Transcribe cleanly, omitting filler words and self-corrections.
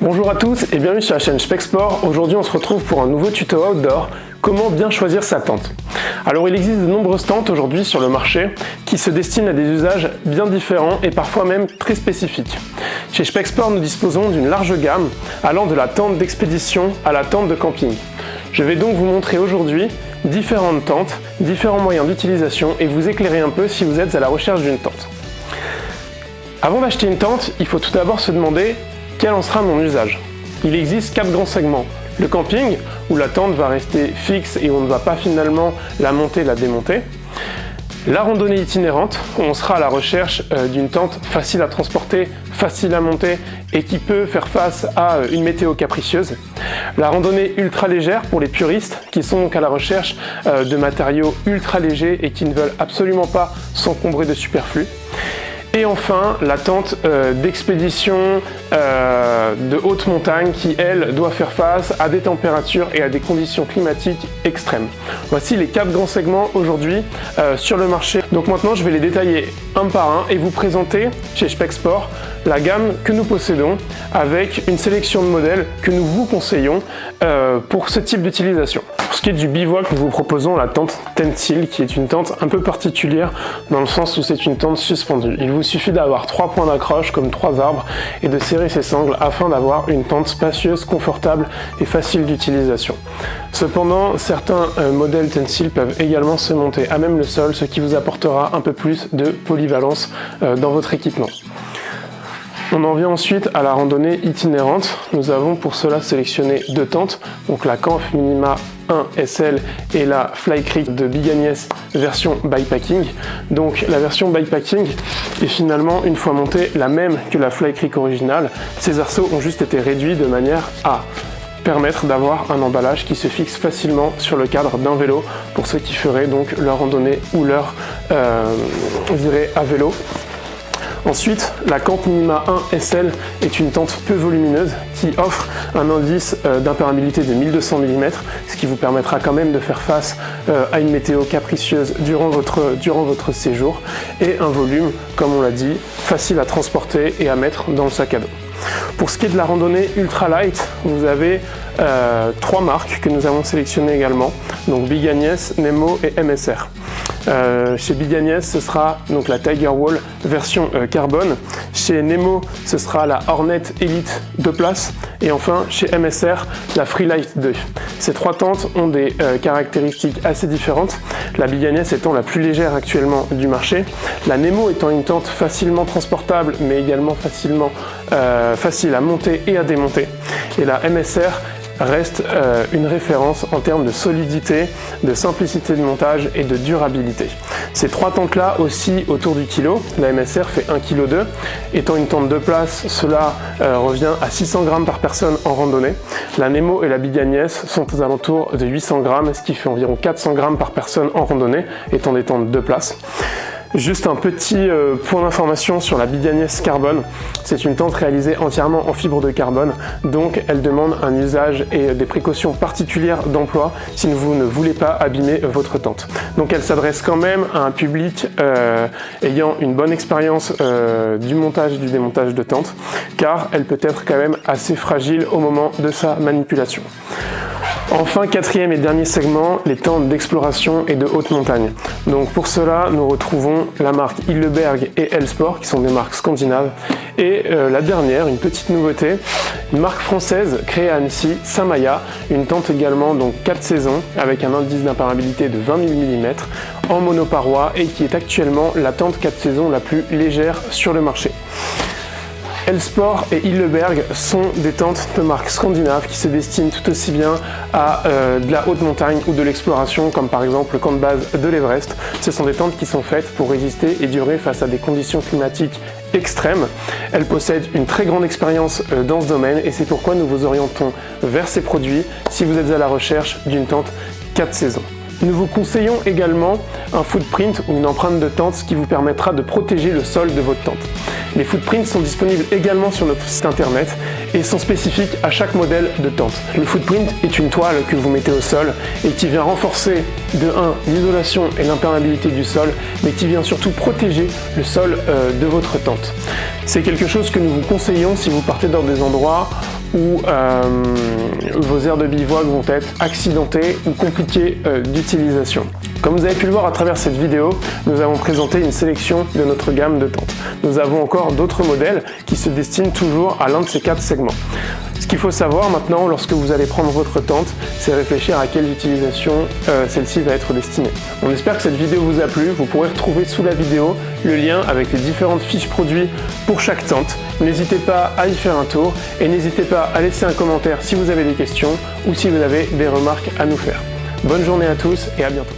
Bonjour à tous et bienvenue sur la chaîne Specsport. Aujourd'hui on se retrouve pour un nouveau tuto outdoor, comment bien choisir sa tente. Alors il existe de nombreuses tentes aujourd'hui sur le marché qui se destinent à des usages bien différents et parfois même très spécifiques. Chez Specsport nous disposons d'une large gamme allant de la tente d'expédition à la tente de camping. Je vais donc vous montrer aujourd'hui différentes tentes, différents moyens d'utilisation et vous éclairer un peu si vous êtes à la recherche d'une tente. Avant d'acheter une tente, il faut tout d'abord se demander quel en sera mon usage. Il existe 4 grands segments. Le camping, où la tente va rester fixe et on ne va pas finalement la monter, la démonter. La randonnée itinérante, où on sera à la recherche d'une tente facile à transporter, facile à monter et qui peut faire face à une météo capricieuse. La randonnée ultra légère pour les puristes qui sont donc à la recherche de matériaux ultra légers et qui ne veulent absolument pas s'encombrer de superflu. Et enfin, la tente d'expédition de haute montagne qui, elle, doit faire face à des températures et à des conditions climatiques extrêmes. Voici les 4 grands segments aujourd'hui sur le marché. Donc maintenant, je vais les détailler un par un et vous présenter chez Specsport la gamme que nous possédons avec une sélection de modèles que nous vous conseillons pour ce type d'utilisation. Pour ce qui est du bivouac, nous vous proposons la tente Tensil qui est une tente un peu particulière dans le sens où c'est une tente suspendue. Il vous suffit d'avoir 3 points d'accroche comme 3 arbres et de serrer ses sangles afin d'avoir une tente spacieuse, confortable et facile d'utilisation. Cependant, certains modèles Tensil peuvent également se monter à même le sol, ce qui vous apportera un peu plus de polyvalence dans votre équipement. On en vient ensuite à la randonnée itinérante. Nous avons pour cela sélectionné 2 tentes, donc la Canf Minima 1 SL et la Fly Creek de Big Agnès version bikepacking. Donc la version bikepacking est finalement une fois montée la même que la Fly Creek originale. Ces arceaux ont juste été réduits de manière à permettre d'avoir un emballage qui se fixe facilement sur le cadre d'un vélo pour ceux qui feraient donc leur randonnée ou leur virée à vélo. Ensuite, la Canf Minima 1 SL est une tente peu volumineuse qui offre un indice d'imperméabilité de 1200 mm, ce qui vous permettra quand même de faire face à une météo capricieuse durant votre séjour et un volume, comme on l'a dit, facile à transporter et à mettre dans le sac à dos. Pour ce qui est de la randonnée ultralight, vous avez 3 marques que nous avons sélectionnées également, donc Big Agnès, Nemo et MSR. Chez Big Agnès, ce sera donc la Tiger Wall version carbone. Chez Nemo, ce sera la Hornet Elite 2 places. Et enfin, chez MSR, la Freelight 2. Ces 3 tentes ont des caractéristiques assez différentes. La Big Agnès étant la plus légère actuellement du marché. La Nemo étant une tente facilement transportable, mais également facile à monter et à démonter. Et la MSR reste une référence en termes de solidité, de simplicité de montage et de durabilité. Ces 3 tentes-là aussi autour du kilo. La MSR fait 1,2 kg. Étant une tente de place, cela revient à 600 grammes par personne en randonnée. La Nemo et la Big Agnès sont aux alentours de 800 grammes, ce qui fait environ 400 grammes par personne en randonnée, étant des tentes de place. Juste un petit point d'information sur la Big Agnès Carbone. C'est une tente réalisée entièrement en fibre de carbone, donc elle demande un usage et des précautions particulières d'emploi si vous ne voulez pas abîmer votre tente. Donc elle s'adresse quand même à un public ayant une bonne expérience du montage et du démontage de tente, car elle peut être quand même assez fragile au moment de sa manipulation. Enfin, 4e et dernier segment, les tentes d'exploration et de haute montagne. Donc pour cela, nous retrouvons la marque Hilleberg et L-Sport, qui sont des marques scandinaves. Et la dernière, une petite nouveauté, une marque française créée à Annecy, Samaya, une tente également, donc 4 saisons, avec un indice d'imperméabilité de 20 000 mm en monoparoi et qui est actuellement la tente 4 saisons la plus légère sur le marché. L-Sport et Hilleberg sont des tentes de marque scandinave qui se destinent tout aussi bien à de la haute montagne ou de l'exploration, comme par exemple le camp de base de l'Everest. Ce sont des tentes qui sont faites pour résister et durer face à des conditions climatiques extrêmes. Elles possèdent une très grande expérience dans ce domaine et c'est pourquoi nous vous orientons vers ces produits si vous êtes à la recherche d'une tente 4 saisons. Nous vous conseillons également un footprint ou une empreinte de tente qui vous permettra de protéger le sol de votre tente. Les footprints sont disponibles également sur notre site internet et sont spécifiques à chaque modèle de tente. Le footprint est une toile que vous mettez au sol et qui vient renforcer de 1 l'isolation et l'imperméabilité du sol, mais qui vient surtout protéger le sol de votre tente. C'est quelque chose que nous vous conseillons si vous partez dans des endroits où vos aires de bivouac vont être accidentées ou compliquées d'utilisation. Comme vous avez pu le voir à travers cette vidéo, nous avons présenté une sélection de notre gamme de tentes. Nous avons encore d'autres modèles qui se destinent toujours à l'un de ces 4 segments. Ce qu'il faut savoir maintenant lorsque vous allez prendre votre tente, c'est réfléchir à quelle utilisation celle-ci va être destinée. On espère que cette vidéo vous a plu. Vous pourrez retrouver sous la vidéo le lien avec les différentes fiches produits pour chaque tente. N'hésitez pas à y faire un tour et n'hésitez pas à laisser un commentaire si vous avez des questions ou si vous avez des remarques à nous faire. Bonne journée à tous et à bientôt.